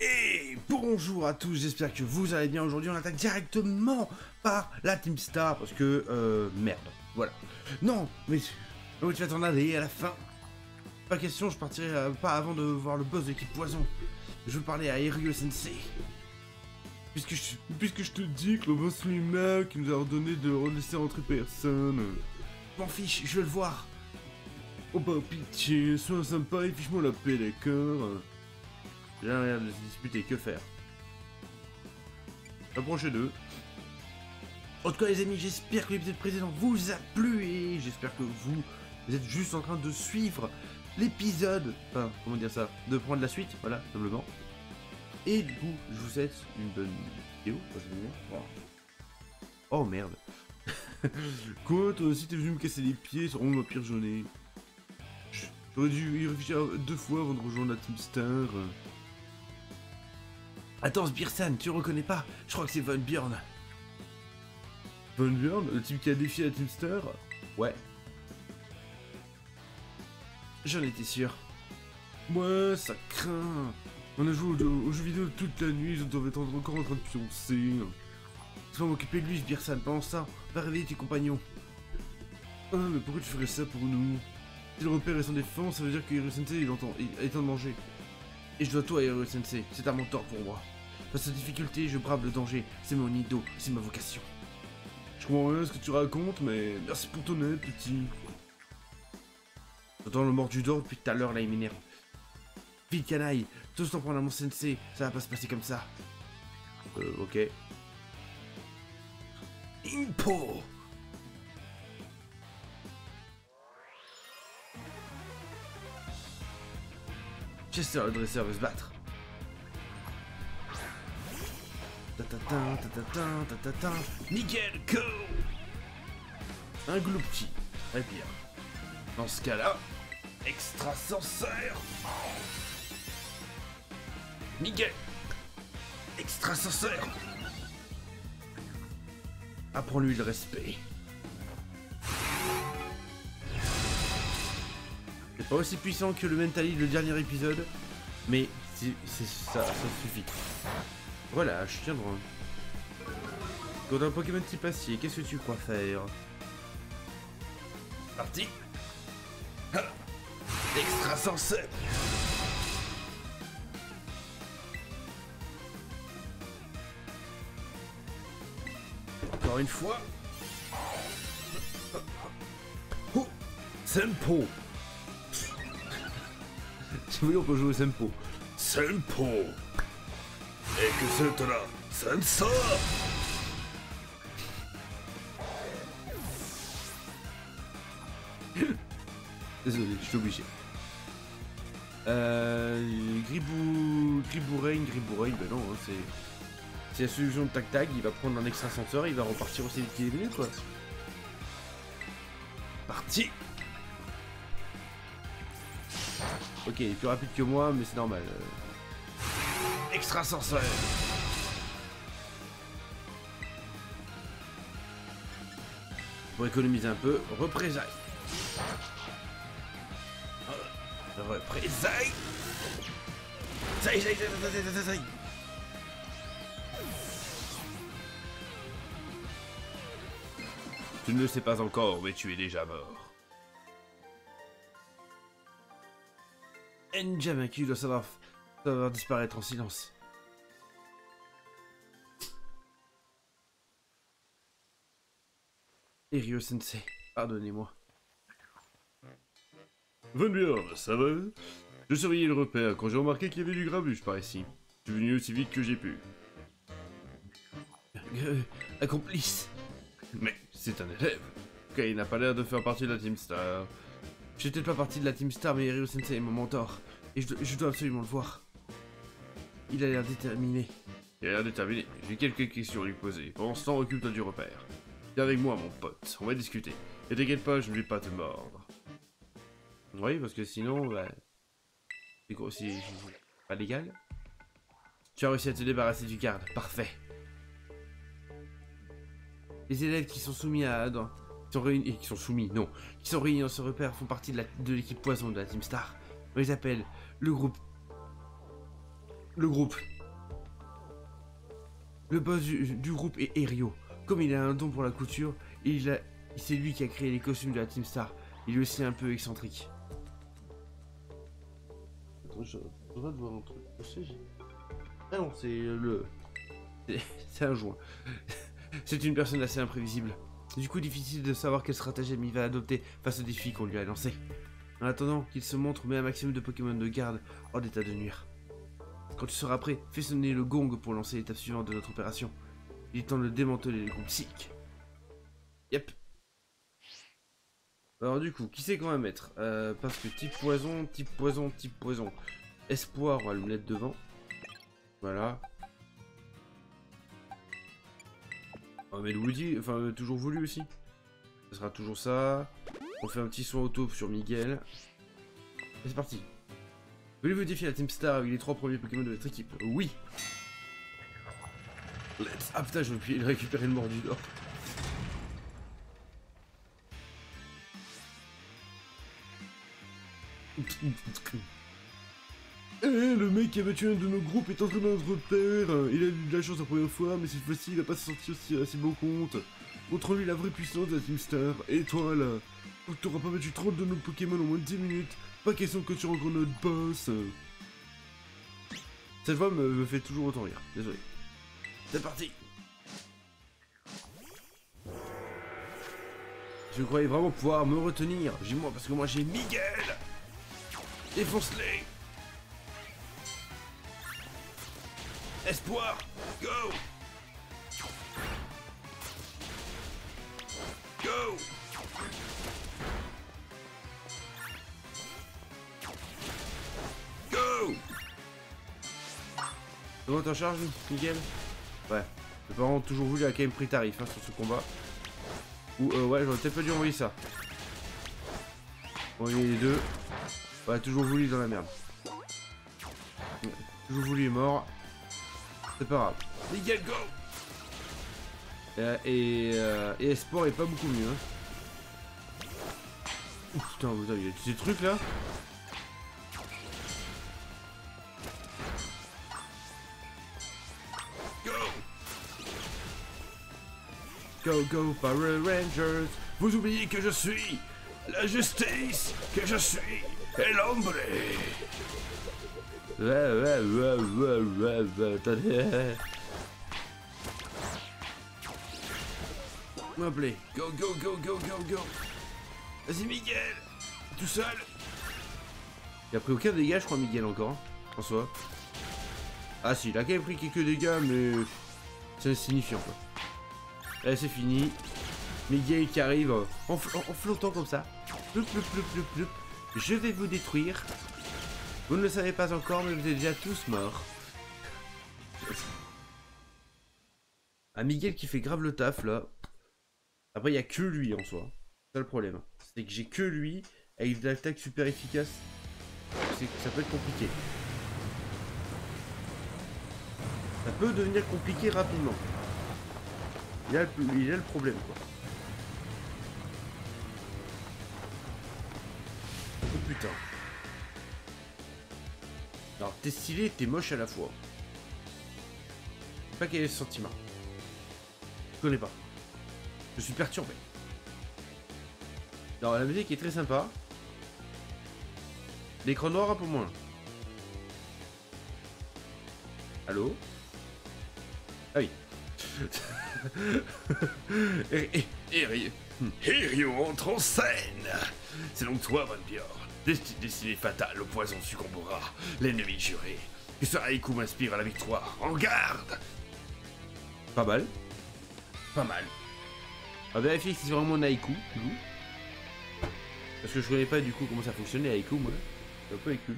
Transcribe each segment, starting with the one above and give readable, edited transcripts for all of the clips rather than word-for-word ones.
Et bonjour à tous, j'espère que vous allez bien. Aujourd'hui on attaque directement par la Team Star parce que merde, voilà. Non, mais où tu vas t'en aller à la fin? Pas question, je partirai pas avant de voir le boss de l'équipe Poison. Je veux parler à Iryu Sensei. Puisque je te dis que le boss lui-même qui nous a ordonné de laisser rentrer personne. Je m'en fiche, je veux le voir. Oh bah pitié, sois sympa et fiche-moi la paix, d'accord? J'ai rien de se disputer, que faire? Approchez d'eux. En tout cas les amis, j'espère que l'épisode précédent vous a plu et j'espère que vous êtes juste en train de suivre l'épisode, enfin comment dire ça, de prendre la suite, voilà, simplement. Et du coup, je vous souhaite une bonne vidéo. Oh merde. Quoi, toi aussi t'es venu me casser les pieds, c'est vraiment ma pire journée. J'aurais dû y réfléchir 2 fois avant de rejoindre la Team Star. Attends, Sbirsan, tu reconnais pas? Je crois que c'est Von Bjorn. Von Bjorn? Le type qui a défié la Team Star? Ouais. J'en étais sûr. Ouais, ça craint. On a joué aux jeux vidéo toute la nuit, je dois être encore en train de pioncer. Tu vas m'occuper de lui, Sbirsan, pendant ça, va réveiller tes compagnons. Ah, mais pourquoi tu ferais ça pour nous? Si le repère est sans défense, ça veut dire que Iryu Sensei il est en train de manger. Et je dois tout à Iryu Sensei, c'est un mentor pour moi. Face aux difficultés, je brave le danger, c'est mon idole, c'est ma vocation. Je comprends rien ce que tu racontes, mais merci pour ton aide, petit. J'entends le mort du door depuis tout à l'heure, là il m'énerve. Vite canaille, tous t'en prendre à mon sensei, ça va pas se passer comme ça. Ok. Impo! Chester le dresseur veut se battre. Tatatin, tatatin, tatatin. Nickel, go! Un gloupti. Très bien. Dans ce cas-là, extrasensaire. Nickel. Extrasensaire. Apprends-lui le respect. C'est pas aussi puissant que le Mentally le dernier épisode, mais ça suffit. Voilà, je tiens droit. Quand un Pokémon type acier, qu'est-ce que tu crois faire? Parti. Extrasensaire. Encore une fois. Oh, Sempo. Si vous voulez, on peut jouer au Sempo. Sempo. Et que c'est là, Sensor. Désolé, je suis obligé. Gribourein, ben non, hein, c'est la solution de tac-tac, il va prendre un extrasenseur, il va repartir aussi vite qu'il est venu, quoi. Parti. Ok, il est plus rapide que moi, mais c'est normal. Extrasenseur. Pour économiser un peu, représailles. Représailles. Ça y est. Tu ne le sais pas encore, mais tu es déjà mort. Njamaku doit savoir disparaître en silence. Iryu Sensei, pardonnez-moi. Von Bjorn, ça va? Je surveillais le repère quand j'ai remarqué qu'il y avait du grabuge par ici. Je suis venu aussi vite que j'ai pu. Un complice. Mais c'est un élève. Ok, il n'a pas l'air de faire partie de la Team Star. Je suis peut-être pas partie de la Team Star, mais Iryu Sensei est mon mentor. Et je dois absolument le voir. Il a l'air déterminé. Il a l'air déterminé. J'ai quelques questions à lui poser. Pendant ce temps, occupe-toi du repère. Viens avec moi, mon pote. On va discuter. Et t'inquiète pas, je ne vais pas te mordre. Oui, parce que sinon, bah... c'est quoi, c'est pas légal? Tu as réussi à te débarrasser du garde. Parfait. Les élèves qui sont soumis à... qui sont réunis... qui sont soumis, non. Qui sont réunis dans ce repère font partie de l'équipe Poison de la Team Star. On les appelle le groupe Le groupe. Le boss du groupe est Erio. Comme il a un don pour la couture, c'est lui qui a créé les costumes de la Team Star. Il est aussi un peu excentrique. Attends, je dois voir un truc. Ah non, c'est le... C'est un joint. C'est une personne assez imprévisible. Du coup, difficile de savoir quelle stratagème il va adopter face au défi qu'on lui a lancé. En attendant qu'il se montre, met un maximum de Pokémon de garde hors d'état de nuire. Quand tu seras prêt, fais sonner le gong pour lancer l'étape suivante de notre opération. Il est temps de démanteler les groupes psychiques. Yep. Alors du coup, qui c'est qu'on va mettre parce que type poison, type poison, type poison. Espoir, on va le mettre devant. Voilà. On va mettre Woody, enfin toujours voulu aussi. Ce sera toujours ça. On fait un petit soin auto sur Miguel. Et c'est parti. Voulez-vous défier la Team Star avec les 3 premiers Pokémon de votre équipe? Oui. Ah putain, je vais récupérer le Mordidor. Le mec qui a battu un de nos groupes est entré dans notre terre. Il a eu de la chance la première fois, mais cette fois-ci il va pas se sortir assez bon compte. Montre lui la vraie puissance de la Team Star. Et toi là, faut que t'auras pas battu 30 de nos Pokémon en moins de 10 minutes. Pas question que tu rencontres notre boss. Cette voix me fait toujours autant rire, désolé. C'est parti. Je croyais vraiment pouvoir me retenir. J'ai moi parce que moi j'ai Miguel. Défonce-les. Espoir, go. Go. Go. Comment t'en charges, Miguel? Ouais. Mes parents ont toujours voulu à quand même pris tarif hein, sur ce combat. Ou ouais, j'aurais peut-être pas dû envoyer ça. Envoyer les deux. Ouais, toujours voulu dans la merde. Ouais, toujours voulu est mort. C'est pas grave. Miguel, go. Et Espoir est pas beaucoup mieux. Hein. Ouf, putain, il y a tous ces trucs là. Go, go, Power Rangers. Vous oubliez que je suis la justice, que je suis l'ombre. Ouais, attendez. M'appeler. Go, go, go, go, go, go. Vas-y, Miguel. Tout seul. Il a pris aucun dégât, je crois, Miguel, encore. Hein, en soi. Ah si, il a quand même pris quelques dégâts, mais c'est insignifiant, quoi. Là, c'est fini. Miguel qui arrive en flottant comme ça. Ploup, ploup, ploup, ploup, ploup. Je vais vous détruire. Vous ne le savez pas encore, mais vous êtes déjà tous morts. Ah, Miguel qui fait grave le taf, là. Après, il n'y a que lui, en soi. C'est ça le problème. C'est que j'ai que lui, avec de l'attaque super efficace. Ça peut être compliqué. Ça peut devenir compliqué rapidement. Il a le problème, quoi. Oh putain. Alors, t'es stylé et t'es moche à la fois. Je sais pas quel est ce sentiment. Je connais pas. Je suis perturbé. Alors, la musique est très sympa. L'écran noir un peu moins. Allô? Ah oui. Erio entre en scène. C'est donc toi, Vanbior. Destinée fatale, au poison succombera. L'ennemi juré. Que ce haïku m'inspire à la victoire. En garde. Pas mal. Pas mal. On va vérifier si c'est vraiment un haïku. Parce que je connais pas du coup comment ça fonctionne les haïkus, moi. C'est un peu haïku.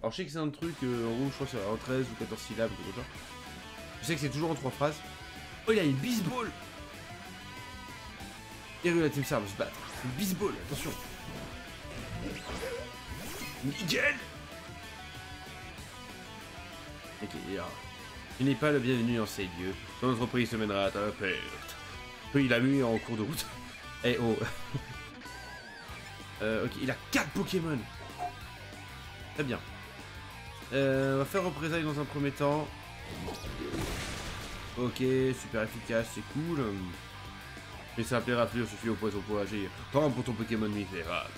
Alors je sais que c'est un truc, en gros, je crois que c'est en 13 ou 14 syllabes ou comme ça. Je sais que c'est toujours en 3 phrases. Oh, il a une baseball. Erio la Team Star va se battre. Une baseball, attention. Miguel. Ok, alors. Tu n'es pas le bienvenu en ces lieux. Ton entreprise se mènera à ta perte. Puis il a mis en cours de route. Eh oh. Ok, il a 4 Pokémon. Très bien. On va faire représailles dans un premier temps. Ok, super efficace, c'est cool. Mais ça appelait Raflure suffit au poison pour agir. Tant pour ton Pokémon misérable.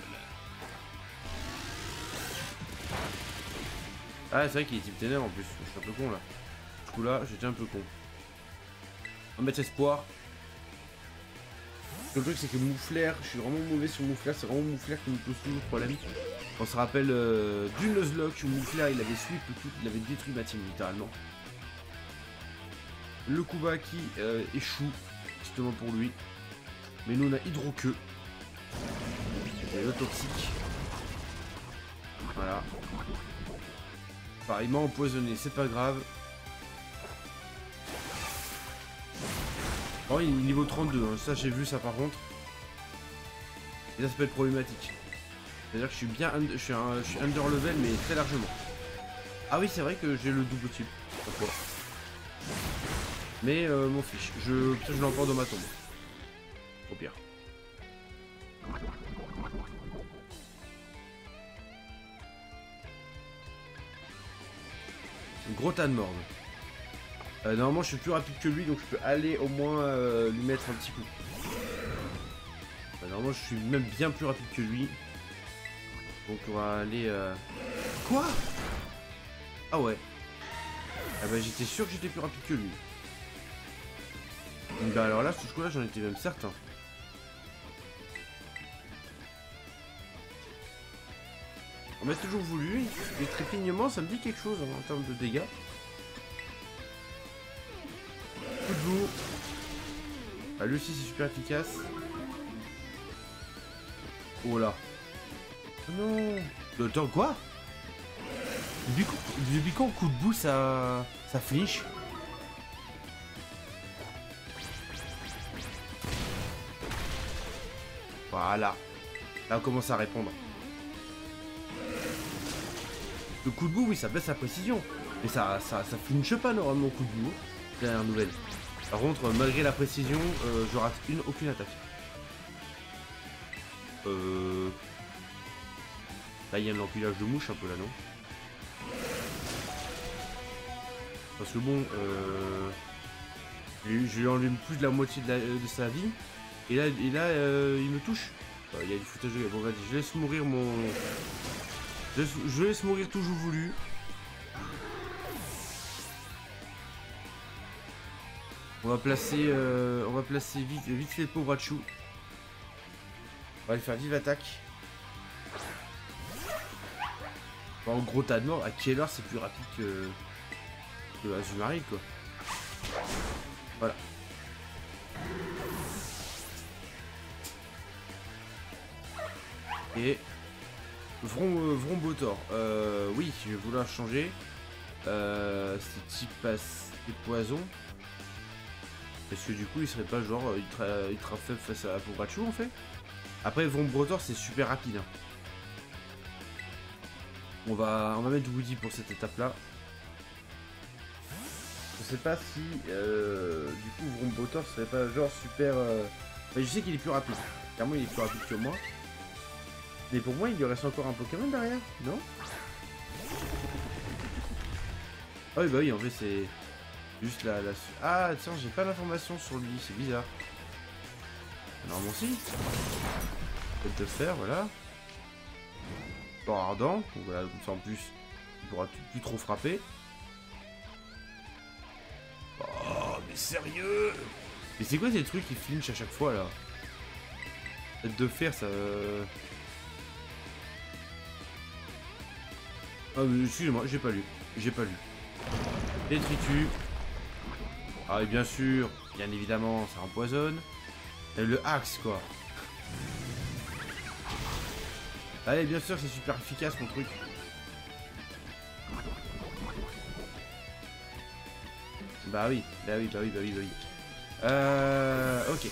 Ah, c'est vrai qu'il est type ténèbres en plus. Je suis un peu con là. Du coup là, j'étais un peu con. On va mettre espoir. Le truc c'est que Mouflair, je suis vraiment mauvais sur Mouflair, c'est vraiment Mouflair qui me pose toujours problème. On se rappelle du Nuzlocke où Mouflair il avait sweep tout, il avait détruit ma team littéralement. Le Kuba qui échoue, justement pour lui. Mais nous on a Hydro-Queue. Et le toxique. Voilà. Pareil, il m'a empoisonné, c'est pas grave. Oh, il est niveau 32, hein. Ça j'ai vu ça par contre. Et ça peut être problématique. C'est-à-dire que je suis bien je suis under level mais très largement. Ah oui c'est vrai que j'ai le double type. Pourquoi? Mais m'en fiche. Je l'ai encore dans ma tombe. Au pire. Gros tas de morgue. Normalement je suis plus rapide que lui donc je peux aller au moins lui mettre un petit coup. Normalement je suis même bien plus rapide que lui. Donc on va aller... Quoi? Ah ouais. Ah bah j'étais sûr que j'étais plus rapide que lui. Bah alors là, ce coup là j'en étais même certain. On m'a toujours voulu, et trépignement ça me dit quelque chose hein, en termes de dégâts. Coup de boue. Ah lui aussi c'est super efficace. Oh là. Oh non. Le temps quoi? Depuis quand coup de boue ça flinch? Voilà. Là on commence à répondre. Le coup de boue, oui, ça baisse la précision. Mais ça flinche pas normalement au coup de boue. Dernière nouvelle. Par contre, malgré la précision, je rate aucune attaque. Là, il y a un empilage de mouche un peu là, non? Parce que bon, je lui enlève plus de la moitié de sa vie. Et là, il me touche. Il y a du foutage de gueule. Bon, vas-y, je laisse mourir mon... Je laisse mourir toujours voulu. On va placer vite fait le pauvre Hachu. On va lui faire vive attaque. Enfin, en gros tas de mort, à quelle heure c'est plus rapide que Azumarill quoi. Voilà. Et Vrombotor, oui, je vais vouloir changer. C'est type des poisons. Parce que du coup, il serait pas genre ultra faible face à Pikachu en fait. Après, Vrombotor, c'est super rapide. Hein. On va mettre Woody pour cette étape-là. Je sais pas si du coup Vrombotor serait pas genre super. Mais je sais qu'il est plus rapide. Clairement, il est plus rapide que moi. Mais pour moi, il lui reste encore un Pokémon derrière, non? Ah oui, bah oui, en fait, c'est juste la... Ah, tiens, j'ai pas d'informations sur lui, c'est bizarre. Normalement, si. Peut-être de faire, voilà. Pas ardent, donc voilà, comme ça en plus, il pourra plus trop frapper. Oh, mais sérieux? Mais c'est quoi ces trucs qui flinchent à chaque fois, là? Peut-être de faire, ça... Ah mais excusez-moi, j'ai pas lu. Détritus. Ah et bien sûr, bien évidemment, ça empoisonne. Et le axe quoi. Allez, bien sûr, c'est super efficace mon truc. Bah oui. Ok.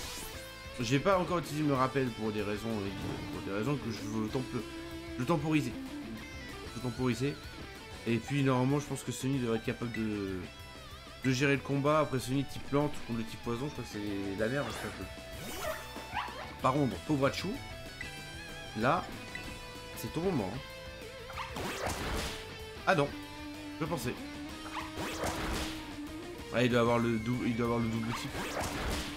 J'ai pas encore utilisé me rappel pour des raisons que je veux temporiser. Et puis normalement je pense que Sony devrait être capable de gérer le combat. Après Sony type plante contre le type poison, je crois que c'est la merde un peu. Par contre, pauvre Hachu, là, c'est ton moment. Hein. Ah non. Je pensais. Ah, il doit avoir le double, il doit avoir le double type.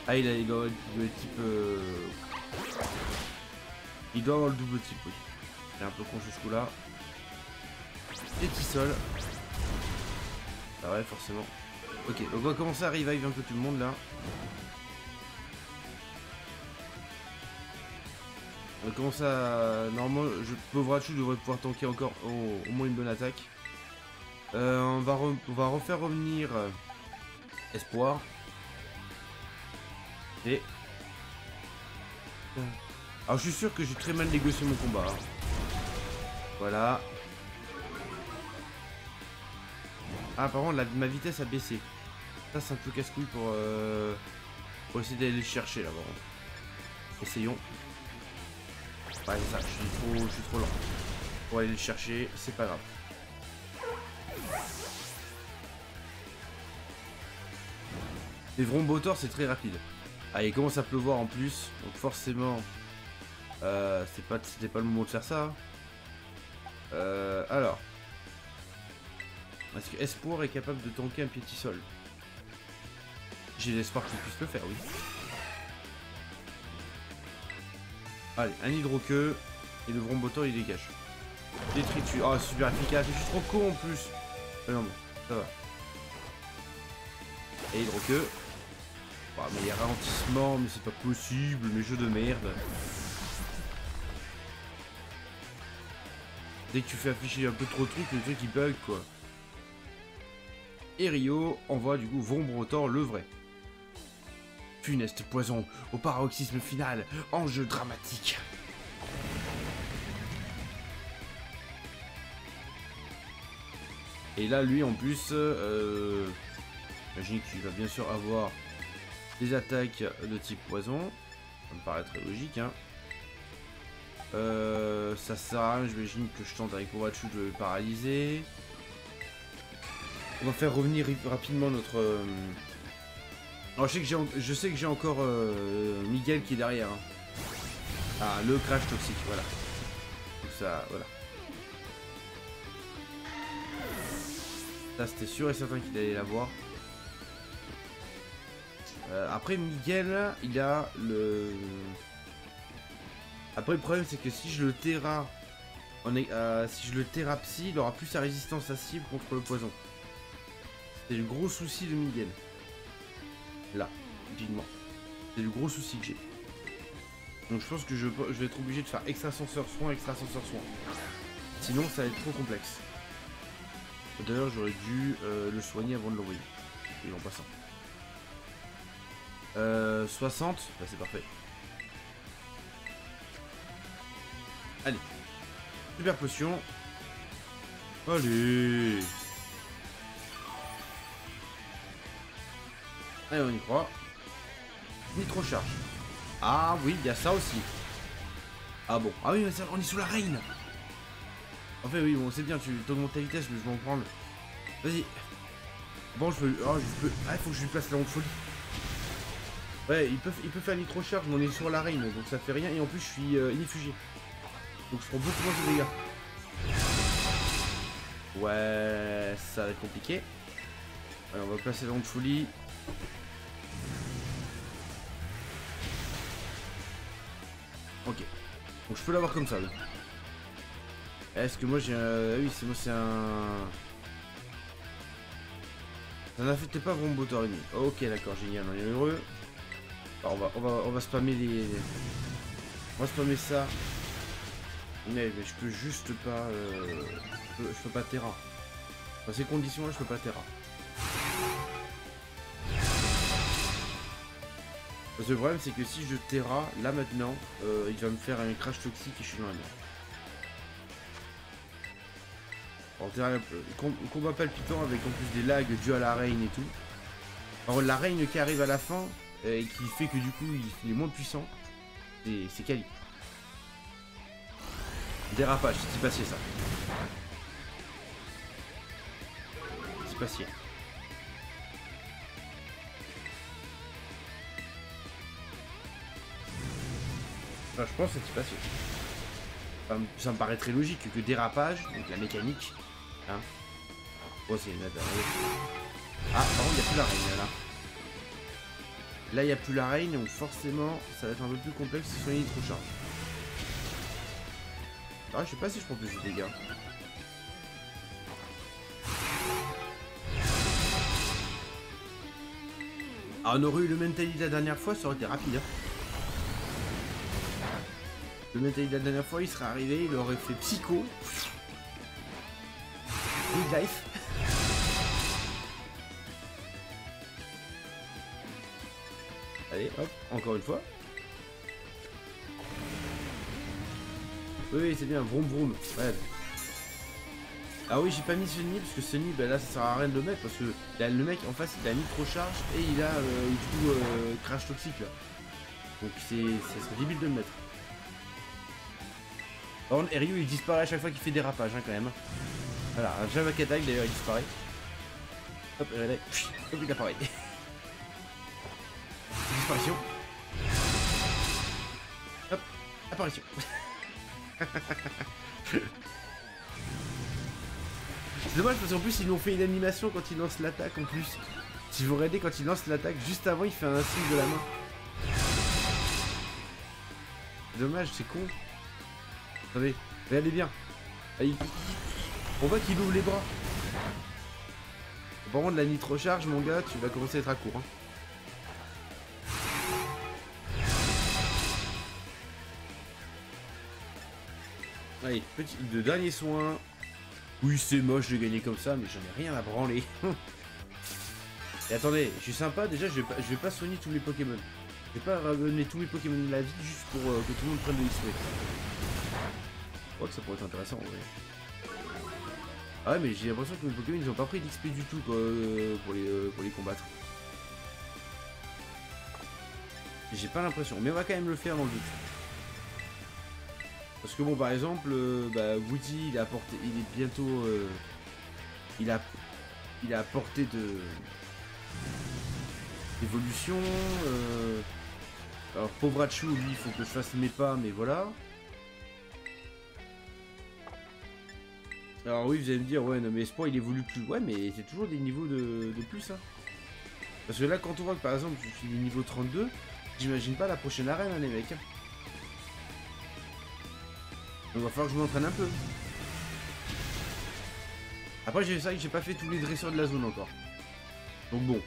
Ah, il doit avoir le type. Il doit avoir le double type, oui. C'est un peu con ce coup-là. Petit sol. Ah ouais, forcément. Ok, on va commencer à revive un peu tout le monde là. On va commencer à... Normalement, Pauvrachu devrait pouvoir tanker encore au moins une bonne attaque. On va refaire revenir Espoir. Et... Alors je suis sûr que j'ai très mal négocié mon combat. Hein. Voilà. Ah par contre ma vitesse a baissé. Ça c'est un peu casse-couille pour essayer d'aller le chercher là par contre. Essayons. Ouais c'est ça, je suis trop lent. Pour aller le chercher, c'est pas grave. Les Vrombotor c'est très rapide. Ah il commence à pleuvoir en plus, donc forcément c'était pas le moment de faire ça. Alors. Est-ce que Espoir est capable de tanker un Piétisol? J'ai l'espoir qu'il puisse le faire, oui. Allez, un hydroqueux. Et le Vrombotor il dégage. Détritus. Oh super efficace, je suis trop con en plus. Non bon, ça va. Et hydroqueux. Oh, mais il y a ralentissement, mais c'est pas possible, mes jeux de merde. Dès que tu fais afficher un peu trop de trucs, le truc il bug quoi. Et Rio envoie du coup Vrombotor le vrai. Funeste poison au paroxysme final, enjeu dramatique. Et là lui en plus, j'imagine qu'il va bien sûr avoir des attaques de type poison. Ça me paraît très logique hein. Ça sert à rien, j'imagine que je tente avec Pauvrachu de le paralyser. On va faire revenir rapidement notre... Alors je sais que j'ai encore Miguel qui est derrière. Hein. Ah, le crash toxique, voilà. Donc ça, voilà. Ça c'était sûr et certain qu'il allait l'avoir. Après Miguel, il a le... Après le problème c'est que si je le terra... si je le terra psy, il aura plus sa résistance à cible contre le poison. C'est le gros souci de Miguel. Là, typiquement. C'est le gros souci que j'ai. Donc je pense que je vais être obligé de faire extrasenseur soin, extrasenseur soin. Sinon ça va être trop complexe. D'ailleurs j'aurais dû le soigner avant de l'envoyer. Et en passant. 60, bah, c'est parfait. Allez. Super potion. Allez. Allez, on y croit. Nitro charge. Ah oui, il y a ça aussi. Ah bon. Ah oui, mais ça, on est sous la reine. En fait, oui, bon, c'est bien, tu augmentes ta vitesse, mais je vais en prendre. Vas-y. Bon, je peux. Oh, je peux. Ah, il faut que je lui place la honte folie. Ouais, il peut faire nitro charge, mais on est sur la reine, donc ça fait rien. Et en plus, je suis ineffugé. Donc je prends beaucoup moins de dégâts. Ouais, ça va être compliqué. Alors, on va placer la honte folie. Ok. Donc je peux l'avoir comme ça. Oui. Est-ce que moi j'ai un... Oui, c'est moi c'est un... Ça n'affecte pas Vrombotor ennemi. Ok, d'accord, génial, on est heureux. Alors, on va spammer les... On va spammer ça. Mais je peux juste pas... je peux pas Terra. Dans ces conditions-là, je peux pas Terra. Parce que le problème, c'est que si je Terra, là maintenant, il va me faire un crash toxique et je suis dans la merde. Alors, Terra, combat palpitant avec en plus des lags dus à la reine et tout. Alors, la reine qui arrive à la fin et qui fait que du coup, il est moins puissant, c'est quali. Dérapage, c'est passé ça. C'est passé. Enfin, je pense que c'est passé. Enfin, ça me paraît très logique que dérapage, donc la mécanique, hein, Oh, c'est une nada. Ah, par contre, il n'y a plus la reine là. Là, il n'y a plus la reine, donc forcément, ça va être un peu plus complexe sur les nitro-charges. Ah, je sais pas si je prends plus de dégâts. Ah, on aurait eu le mentality la dernière fois, ça aurait été rapide. Hein. Le mentality la dernière fois, il serait arrivé, il aurait fait psycho. Good life. Allez, hop, encore une fois. Oui, c'est bien, vroom vroom. Ouais. Ah oui, j'ai pas mis Sunny parce que Sunny, bah là ça sert à rien de le mettre parce que là, le mec en face il a nitro charge et il a du coup crash toxique là. Donc ça serait débile de le mettre. Par contre, Ryu il disparaît à chaque fois qu'il fait des rapages hein, quand même. Voilà, un Java Attack d'ailleurs il disparaît. Hop, relais. Hop, il apparaît. Disparition. Hop, apparition. C'est dommage parce qu'en plus ils nous ont fait une animation quand il lance l'attaque en plus. Si vous regardez quand il lance l'attaque, juste avant il fait un signe de la main. C'est dommage, c'est con. Attendez, regardez bien. Ah, on voit qu'il ouvre les bras. Par contre la nitro charge mon gars, tu vas commencer à être à court. Hein. Allez, petit de dernier soin. Oui, c'est moche de gagner comme ça, mais j'en ai rien à branler. Et attendez, je suis sympa, déjà je vais pas soigner tous mes Pokémon. Je vais pas ramener tous mes Pokémon de la vie juste pour que tout le monde prenne de l'XP. Je crois que ça pourrait être intéressant en vrai. Ah ouais, mais j'ai l'impression que mes Pokémon ils ont pas pris d'XP du tout quoi, pour les combattre. J'ai pas l'impression, mais on va quand même le faire dans le doute. Parce que bon, par exemple, bah, Woody, il est bientôt, il a apporté d'évolution. Alors Povrachu, lui, il faut que je fasse mes pas, mais voilà. Alors oui, vous allez me dire, ouais, non mais Espoir, il évolue plus. Ouais, mais c'est toujours des niveaux de plus, hein. Parce que là, quand on voit que par exemple, je suis niveau 32, j'imagine pas la prochaine arène, hein, les mecs. Donc il va falloir que je m'entraîne un peu. Après, c'est vrai que j'ai pas fait tous les dresseurs de la zone encore. Donc bon.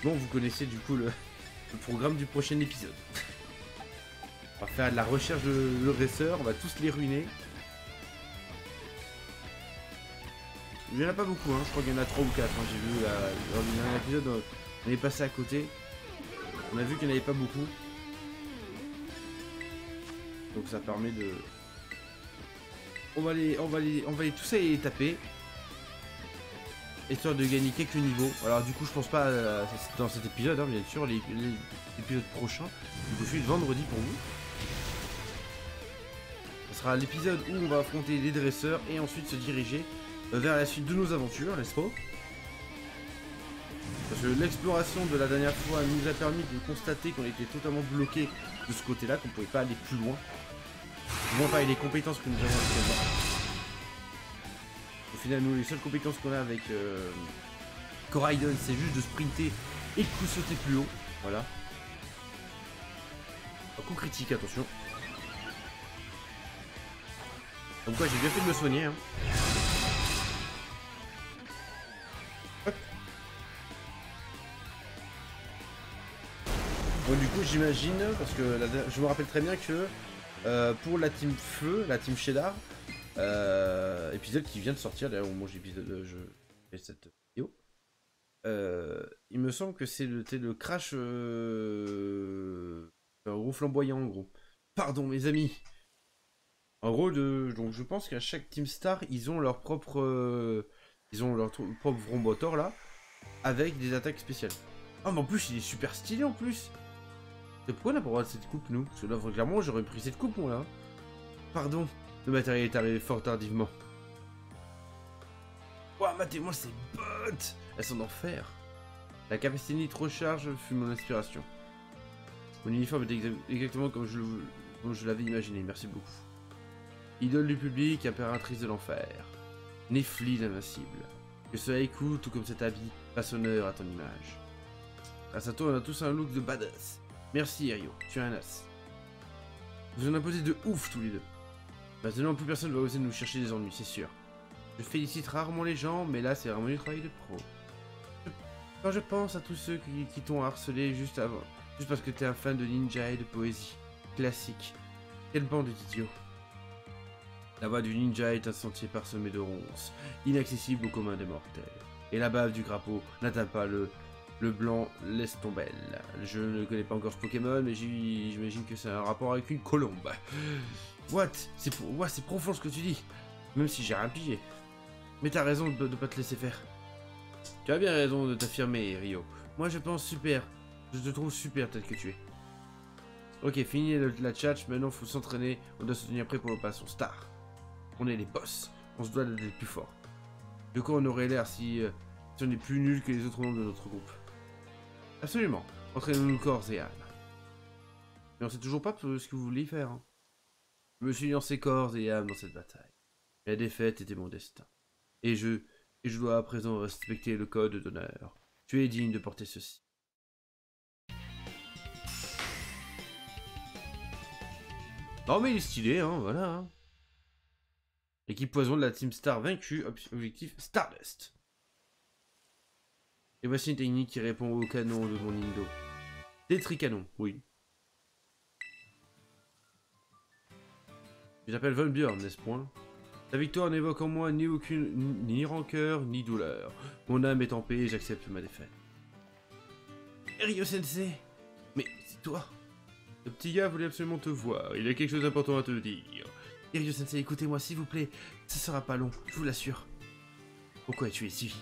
Bon, vous connaissez du coup le programme du prochain épisode. On va faire de la recherche de dresseurs, on va tous les ruiner. Il n'y en a pas beaucoup, hein. Je crois qu'il y en a 3 ou 4. Hein. J'ai vu lors du dernier épisode, on est passé à côté. On a vu qu'il n'y en avait pas beaucoup. Donc ça permet de... On va les tous aller les taper. Histoire de gagner quelques niveaux. Alors du coup je pense pas dans cet épisode, hein, bien sûr, l'épisode prochain. Du coup je suis le vendredi pour vous. Ce sera l'épisode où on va affronter les dresseurs et ensuite se diriger vers la suite de nos aventures, n'est-ce pas? Parce que l'exploration de la dernière fois nous a permis de constater qu'on était totalement bloqué de ce côté-là, qu'on pouvait pas aller plus loin. Du moins pas avec les compétences que nous avons actuellement. Au final, nous, les seules compétences qu'on a avec Coraidon, c'est juste de sprinter et de coup sauter plus haut. Voilà. Un coup critique, attention. Donc quoi, j'ai bien fait de me soigner. Hein. Bon, du coup, j'imagine, parce que je me rappelle très bien que pour la team Feu, la team Cheddar, épisode qui vient de sortir, d'ailleurs, au moment où je fais cette vidéo, il me semble que c'est le crash gros flamboyant, en gros. Pardon, mes amis. En gros, donc je pense qu'à chaque Team Star, ils ont leur propre Vrombotor là, avec des attaques spéciales. Ah, mais en plus, il est super stylé en plus. Et pourquoi on n'a pas le droit de cette coupe, nous? Parce que là, clairement, j'aurais pris cette coupe, moi, là. Pardon, le matériel est arrivé fort tardivement. Ouah, matez-moi ces bottes! Elles sont d'enfer. La capacité nitro charge fut mon inspiration. Mon uniforme est exactement comme je l'avais imaginé, merci beaucoup. Idole du public, impératrice de l'enfer. Nefli l'invincible. Que ce haïku, tout comme cet habit, fasse honneur à ton image. Grâce à toi, on a tous un look de badass. Merci, Erio, tu es un as. Vous en imposez de ouf tous les deux. Maintenant, plus personne va oser nous chercher des ennuis, c'est sûr. Je félicite rarement les gens, mais là, c'est vraiment du travail de pro. Quand je pense à tous ceux qui t'ont harcelé juste parce que t'es un fan de ninja et de poésie. Classique. Quelle bande d'idiots. La voie du ninja est un sentier parsemé de ronces, inaccessible au commun des mortels. Et la bave du crapaud n'atteint pas le blanc l'estombelle. Je ne connais pas encore ce Pokémon, mais j'imagine que c'est un rapport avec une colombe. What? C'est profond ce que tu dis. Même si j'ai rien pigé. Mais t'as raison de pas te laisser faire. Tu as bien raison de t'affirmer, Rio. Moi je pense super. Je te trouve super tel que tu es. Ok, fini la tchatch, maintenant faut s'entraîner. On doit se tenir prêt pour l'opération Star. On est les boss. On se doit d'être les plus forts. De quoi on aurait l'air si on est plus nul que les autres membres de notre groupe? Absolument. Entraînons-nous corps et âme. Mais on sait toujours pas ce que vous voulez faire. Hein. Je me suis lancé corps et âme dans cette bataille. La défaite était mon destin. Et je dois à présent respecter le code d'honneur. Tu es digne de porter ceci. Non mais il est stylé, hein, voilà. Hein. L'équipe poison de la Team Star vaincue, objectif Stardust. Et voici une technique qui répond au canon de mon Indo. Des tricanons, oui. Je t'appelle Von Björn, n'est-ce point? Ta victoire n'évoque en moi ni rancœur, ni douleur. Mon âme est en paix et j'accepte ma défaite. Ryo Sensei! Mais c'est toi! Le petit gars voulait absolument te voir, il a quelque chose d'important à te dire. Ryo Sensei, écoutez-moi s'il vous plaît, ça sera pas long, je vous l'assure. Pourquoi es-tu ici?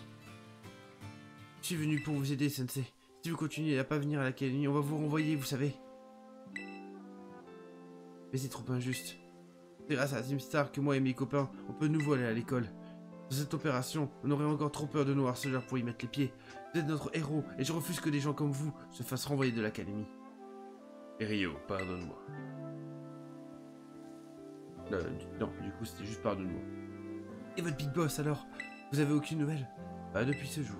Je suis venu pour vous aider, Sensei. Si vous continuez à pas venir à l'académie, on va vous renvoyer, vous savez. Mais c'est trop injuste. C'est grâce à Team Star que moi et mes copains, on peut de nouveau aller à l'école. Dans cette opération, on aurait encore trop peur de nos harceleurs pour y mettre les pieds. Vous êtes notre héros, et je refuse que des gens comme vous se fassent renvoyer de l'académie. Rio, pardonne-moi. Non, du coup c'était juste pardonne-moi. Et votre Big Boss alors? Vous avez aucune nouvelle? Pas depuis ce jour.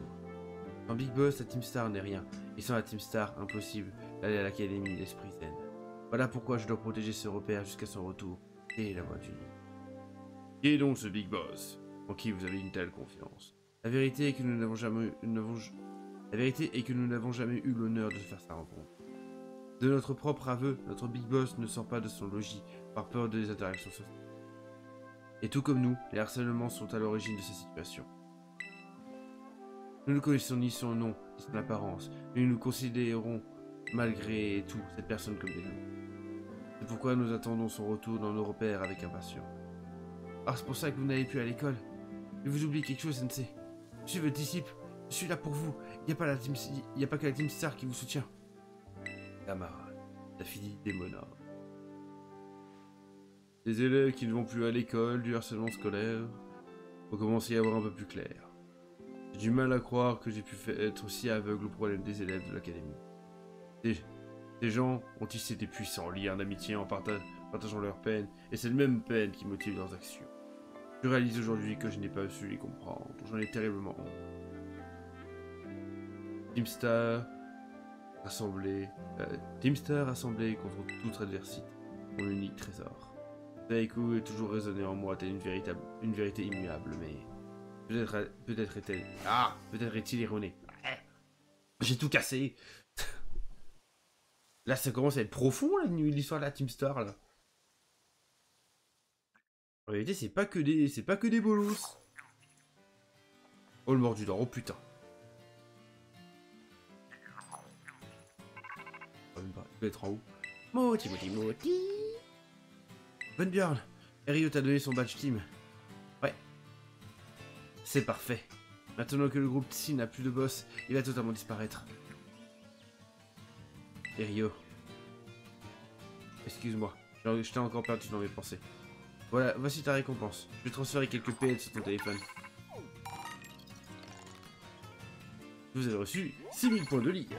Sans Big Boss, la Team Star n'est rien. Et sans la Team Star, impossible d'aller à l'académie l'Esprit Zen. Voilà pourquoi je dois protéger ce repère jusqu'à son retour. Et la voie du lit. Qui est donc ce Big Boss en qui vous avez une telle confiance? La vérité est que nous n'avons jamais eu l'honneur de faire sa rencontre. De notre propre aveu, notre Big Boss ne sort pas de son logis par peur des interactions sociales. Et tout comme nous, les harcèlements sont à l'origine de ces situations. Nous ne connaissons ni son nom, ni son apparence, mais nous considérons malgré tout cette personne comme des loups. C'est pourquoi nous attendons son retour dans nos repères avec impatience. Ah, c'est pour ça que vous n'allez plus à l'école. Mais vous oubliez quelque chose, Sensei. Je suis votre disciple. Je suis là pour vous. Il n'y a pas que la Team Star qui vous soutient. Camarade, la fille démona. Les élèves qui ne vont plus à l'école, du harcèlement scolaire, faut commencer à voir un peu plus clair. J'ai du mal à croire que j'ai pu être aussi aveugle aux problèmes des élèves de l'académie. Ces gens ont tissé des puissants liens d'amitié en partageant leurs peines, et c'est la même peine qui motive leurs actions. Je réalise aujourd'hui que je n'ai pas su les comprendre, j'en ai terriblement honte. Team Star rassemblé contre toute adversité, mon unique trésor. Taïku est toujours résonné en moi telle une vérité immuable, mais peut-être est-il erroné. J'ai tout cassé. Là, ça commence à être profond, l'histoire de la Team Star, là. En réalité, c'est pas que des bolos. Oh, le mordu d'or, oh putain. Il doit être en haut. Moti. Bonne Björn. Rio t'a donné son badge team. Ouais. C'est parfait. Maintenant que le groupe Tsi n'a plus de boss, il va totalement disparaître. Et Rio. Excuse-moi, je t'ai encore perdu dans mes pensées. Voilà, voici ta récompense. Je vais transférer quelques PL sur ton téléphone. Vous avez reçu 6000 points de ligue.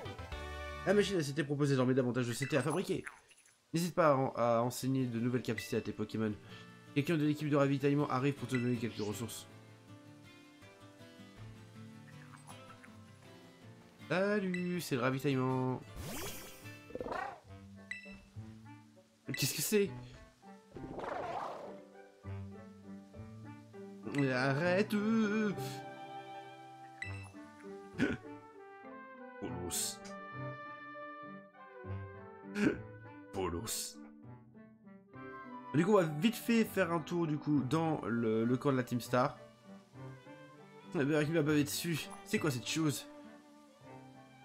La machine s'était proposée désormais davantage de CT à fabriquer. N'hésite pas à enseigner de nouvelles capacités à tes Pokémon. Quelqu'un de l'équipe de ravitaillement arrive pour te donner quelques ressources. Salut, c'est le ravitaillement. Qu'est-ce que c'est? Arrête. Polos. Polos. Du coup, on va vite fait faire un tour du coup dans le camp de la Team Star. On a qui m'a bavé dessus. C'est quoi cette chose?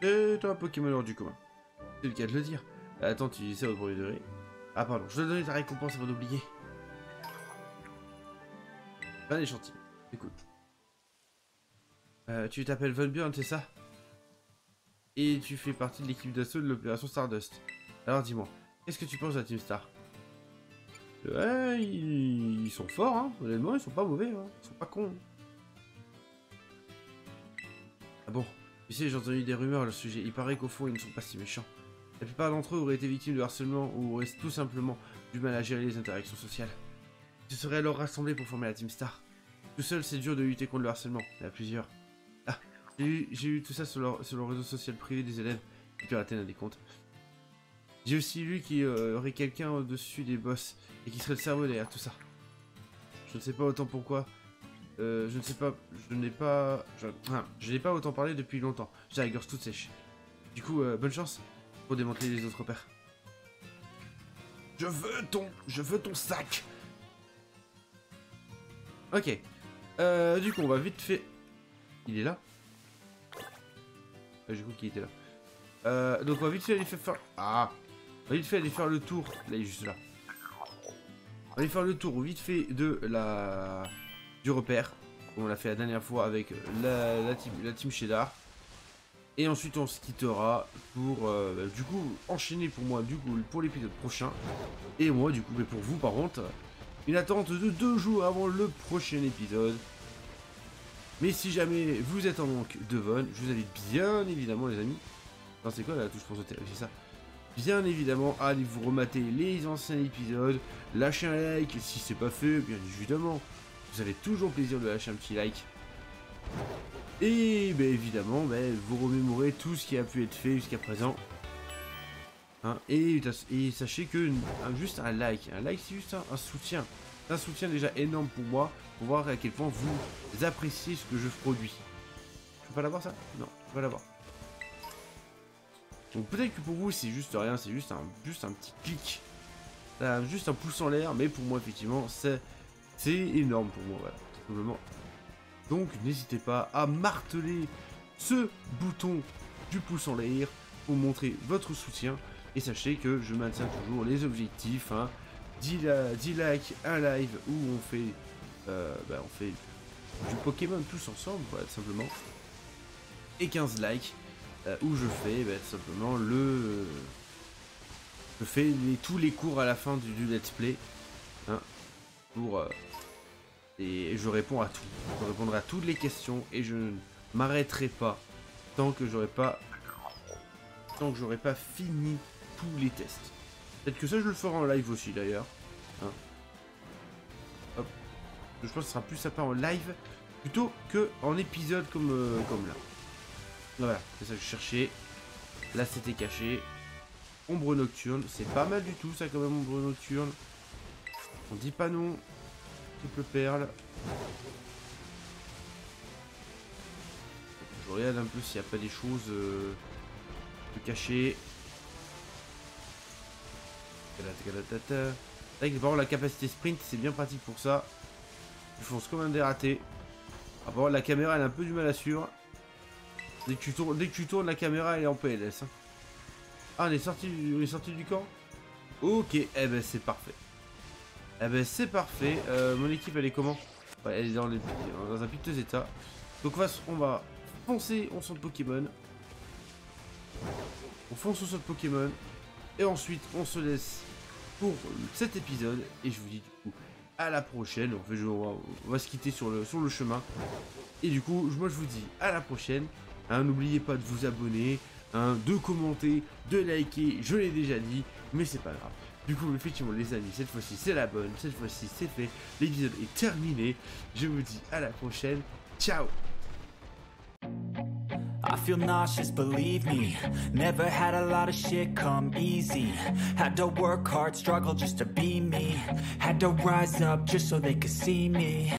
C'est un Pokémon hors du commun. C'est le cas de le dire. Attends, tu dis ça au premier degré. Ah pardon, je dois donner ta récompense avant d'oublier. Un échantillon. Écoute. Tu t'appelles Von Björn, c'est ça? Et tu fais partie de l'équipe d'assaut de l'opération Stardust. Alors dis-moi, qu'est-ce que tu penses de la Team Star? Ouais, ils sont forts, hein. Honnêtement, ils sont pas mauvais, hein. Ils sont pas cons. Ah bon, tu sais, j'ai entendu des rumeurs à le sujet. Il paraît qu'au fond, ils ne sont pas si méchants. La plupart d'entre eux auraient été victimes de harcèlement ou auraient tout simplement du mal à gérer les interactions sociales. Tu serais alors rassemblés pour former la Team Star. Tout seul, c'est dur de lutter contre le harcèlement. Il y en a plusieurs. Ah, j'ai eu tout ça sur le réseau social privé des élèves qui pirataient des comptes. J'ai aussi lu qu'il y aurait quelqu'un au-dessus des boss et qui serait le cerveau derrière tout ça. Je ne sais pas autant pourquoi. Je n'ai pas autant parlé depuis longtemps. J'ai la gorge toute sèche. Du coup, bonne chance pour démanteler les autres repères. Je veux ton sac. Ok. Du coup, on va vite fait. Il est là. J'ai cru qu'il était là. Donc on va vite fait aller faire. Ah. On va vite fait aller faire le tour. Là, il est juste là. On va aller faire le tour vite fait de du repère. On l'a fait la dernière fois avec la team Cheddar. Et ensuite on se quittera pour du coup enchaîner pour moi du coup pour l'épisode prochain. Et moi du coup mais pour vous par contre une attente de 2 jours avant le prochain épisode. Mais si jamais vous êtes en manque de Von, je vous invite bien évidemment les amis. Non c'est quoi la touche pour sauter? C'est ça. Bien évidemment à aller vous remater les anciens épisodes. Lâchez un like si c'est pas fait, bien évidemment. Vous avez toujours plaisir de lâcher un petit like. Et bien évidemment, vous remémorez tout ce qui a pu être fait jusqu'à présent. Hein, et sachez que juste un like c'est juste un soutien. Un soutien déjà énorme pour moi, pour voir à quel point vous appréciez ce que je produis. Je peux pas l'avoir ça? Non, je peux pas l'avoir. Donc peut-être que pour vous c'est juste rien, c'est juste un petit clic. Juste un pouce en l'air, mais pour moi effectivement c'est énorme pour moi, voilà, tout simplement. Donc n'hésitez pas à marteler ce bouton du pouce en l'air pour montrer votre soutien. Et sachez que je maintiens toujours les objectifs, hein. 10 likes, un live où on fait du Pokémon tous ensemble, voilà, tout simplement. Et 15 likes où je fais tout simplement je fais tous les cours à la fin du let's play, hein, et je réponds à tout. Je répondrai à toutes les questions et je ne m'arrêterai pas tant que j'aurai pas fini tous les tests. Peut-être que ça je le ferai en live aussi d'ailleurs. Hein. Hop. Je pense que ce sera plus sympa en live plutôt que en épisode comme là. Voilà, c'est ça que je cherchais. Là c'était caché. Ombre nocturne, c'est pas mal du tout ça quand même, ombre nocturne. On dit pas non. Triple perle. Je regarde un peu s'il n'y a pas des choses cachées. Par contre, la capacité sprint, c'est bien pratique pour ça. Je fonce comme un dératé. Après, la caméra, elle a un peu du mal à suivre. Dès que tu tournes, la caméra, elle est en PLS. Hein. Ah, on est sorti du camp. Ok, eh ben c'est parfait. Eh ben c'est parfait. Mon équipe, elle est comment? Ouais, elle est dans un piteux état. Donc on va foncer, on saute Pokémon. On fonce, on saute Pokémon. Et ensuite, on se laisse pour cet épisode. Et je vous dis du coup à la prochaine. En fait, on va se quitter sur le chemin. Et du coup, moi je vous dis à la prochaine. Hein, n'oubliez pas de vous abonner, hein, de commenter, de liker. Je l'ai déjà dit, mais c'est pas grave. Du coup, effectivement, les amis, cette fois-ci c'est la bonne. Cette fois-ci c'est fait. L'épisode est terminé. Je vous dis à la prochaine. Ciao. I feel nauseous, believe me. Never had a lot of shit come easy. Had to work hard, struggle just to be me. Had to rise up just so they could see me.